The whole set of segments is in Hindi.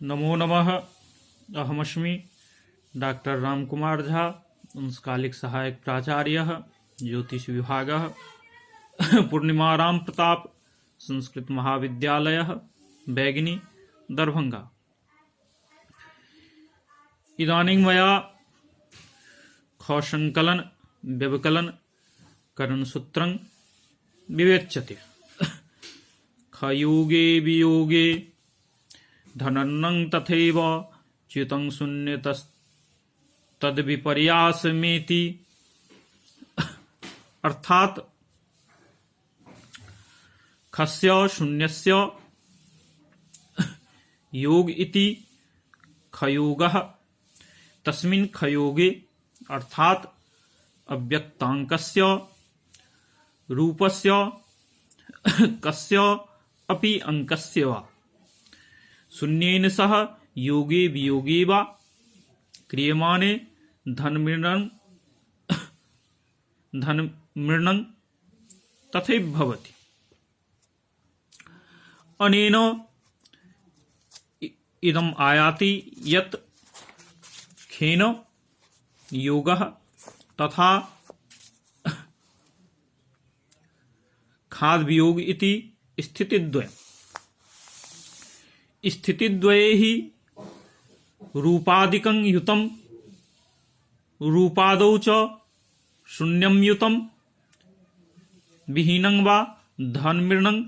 नमो नमः। अहमस्मि डॉक्टर रामकुमार झा, अंशकालिक सहायक प्राचार्यः, ज्योतिष विभागः, पूर्णिमाराम प्रताप संस्कृत महाविद्यालयः, बैगिनी, दरभंगा। इदानीं मया खसंकलन व्यवकलन करणसूत्रं विवेच्यते। खयोगे वियोगे धनन्नं तथैव च्युतं शून्यतस्तद्विपर्यासमेति। अर्थात खस्य शून्यस्य योग इति खयोगः, तस्मिन् खयोगे अर्थात अव्यक्तांकस्य रूपस्य कस्य अपि अंकस्य वा शून्येन सह योगे वियोगे वा क्रियमाणे धनमृणं तथैव भवति। अनेन इदम् आयाति यत् खेन योगः तथा खाद वियोग इति स्थितिद्वयम्। स्थितिद्वये हि रूपादिकं युतं रूपादौ च शून्यं युतं विहीनं वा धनमृणं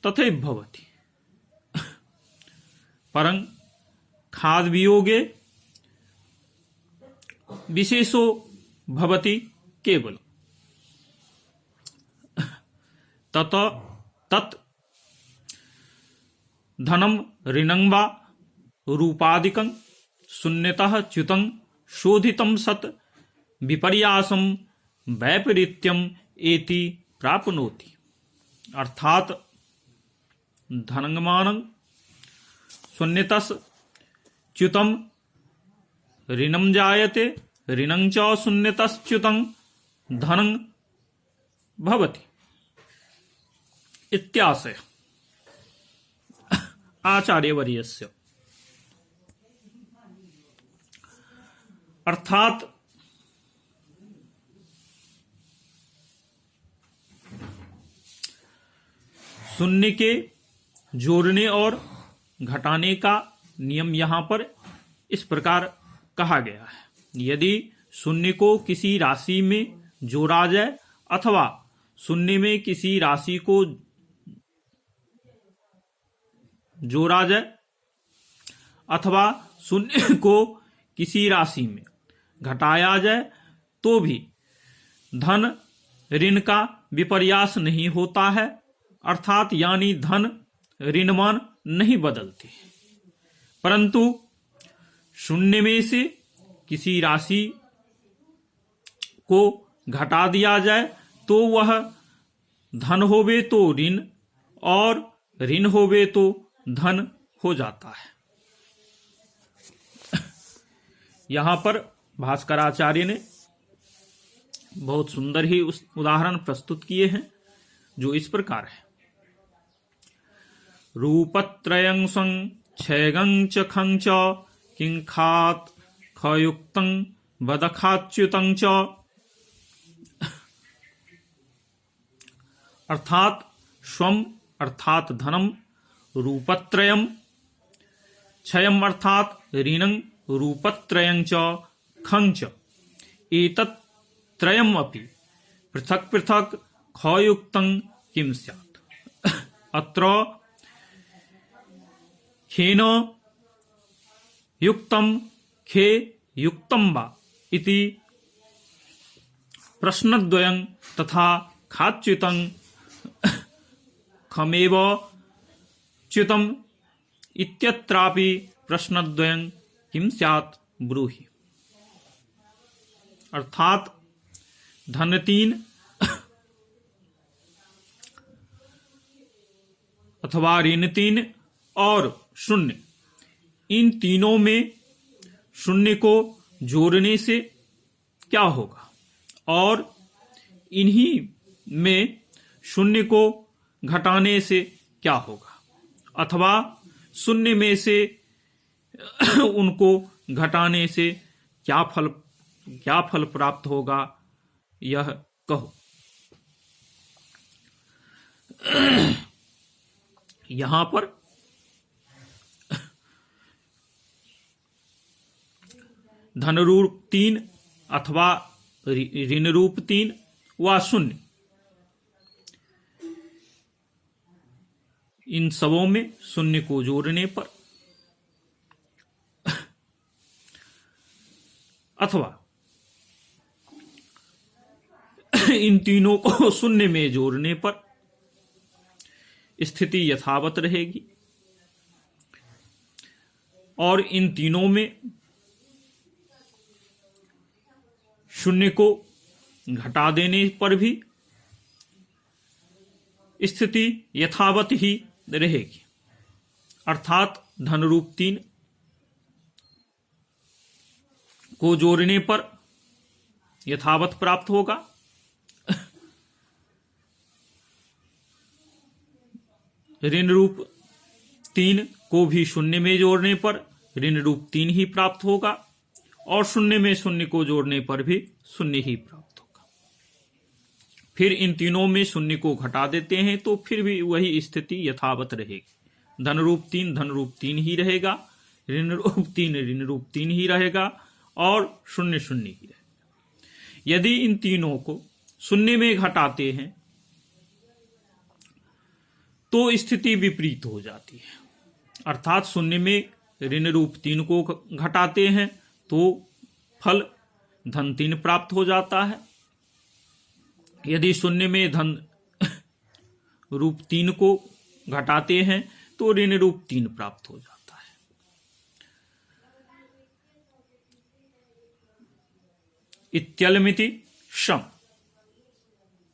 तथैव भवति। परं खाद वियोगे विशेषो भवति केवल तत् धनं ऋणं वा रूपादिकं शून्यतः च्युतं शोधितं सत् विपर्यासं वैपरीत्यम् एति प्राप्नोति। अर्थात धनमानं शून्यतः च्युतं ऋणं जायते, ऋणं च शून्यतः च्युतं धनं भवति इत्याशयः आचार्यवर्यस्य। अर्थात शून्य के जोड़ने और घटाने का नियम यहाँ पर इस प्रकार कहा गया है। यदि शून्य को किसी राशि में जोड़ा जाए अथवा शून्य में किसी राशि को जोड़ा जाए अथवा शून्य को किसी राशि में घटाया जाए तो भी धन ऋण का विपर्यास नहीं होता है। अर्थात यानी धन ऋणमान नहीं बदलते, परंतु शून्य में से किसी राशि को घटा दिया जाए तो वह धन होवे तो ऋण और ऋण होवे तो धन हो जाता है। यहाँ पर भास्कराचार्य ने बहुत सुंदर ही उस उदाहरण प्रस्तुत किए हैं जो इस प्रकार है। रूपत्रयं सं क्षयगं च खं च किं खात् खयुक्तं वदखाच्युतं च। अर्थात स्वम अर्थात धनम, रूपत्रयम् क्षयम् अर्थात ऋणं, रूपत्रयं च खं च एतत् त्रयम् अपि पृथक् पृथक् खयुक्तं किं स्यात्। अत्र खेन युक्तं खे युक्तं वा इति प्रश्नद्वयं तथा खाच्युतं खमेव च्युतम् इत्यत्रापि प्रश्नद्वयं किं स्यात् ब्रूहि। अर्थात धन तीन अथवा ऋण तीन और शून्य, इन तीनों में शून्य को जोड़ने से क्या होगा और इन्हीं में शून्य को घटाने से क्या होगा, अथवा शून्य में से उनको घटाने से क्या फल प्राप्त होगा, यह कहो। यहां पर धन रूप 3 अथवा ऋण रूप 3 व शून्य, इन सबों में शून्य को जोड़ने पर अथवा इन तीनों को शून्य में जोड़ने पर स्थिति यथावत रहेगी, और इन तीनों में शून्य को घटा देने पर भी स्थिति यथावत ही रहेगी। अर्थात धन रूप 3 को जोड़ने पर यथावत प्राप्त होगा, ऋण रूप 3 को भी शून्य में जोड़ने पर ऋण रूप 3 ही प्राप्त होगा, और शून्य में शून्य को जोड़ने पर भी शून्य ही प्राप्त होगा। फिर इन तीनों में शून्य को घटा देते हैं तो फिर भी वही स्थिति यथावत रहेगी। धन रूप 3 ही रहेगा, ऋण रूप 3 ही रहेगा, और शून्य शून्य ही रहेगा। यदि इन तीनों को शून्य में घटाते हैं तो स्थिति विपरीत हो जाती है। अर्थात शून्य में ऋण रूप 3 को घटाते हैं तो फल धन 3 प्राप्त हो जाता है। यदि शून्य में धन रूप 3 को घटाते हैं तो ऋण रूप 3 प्राप्त हो जाता है। इत्यलमिति शम।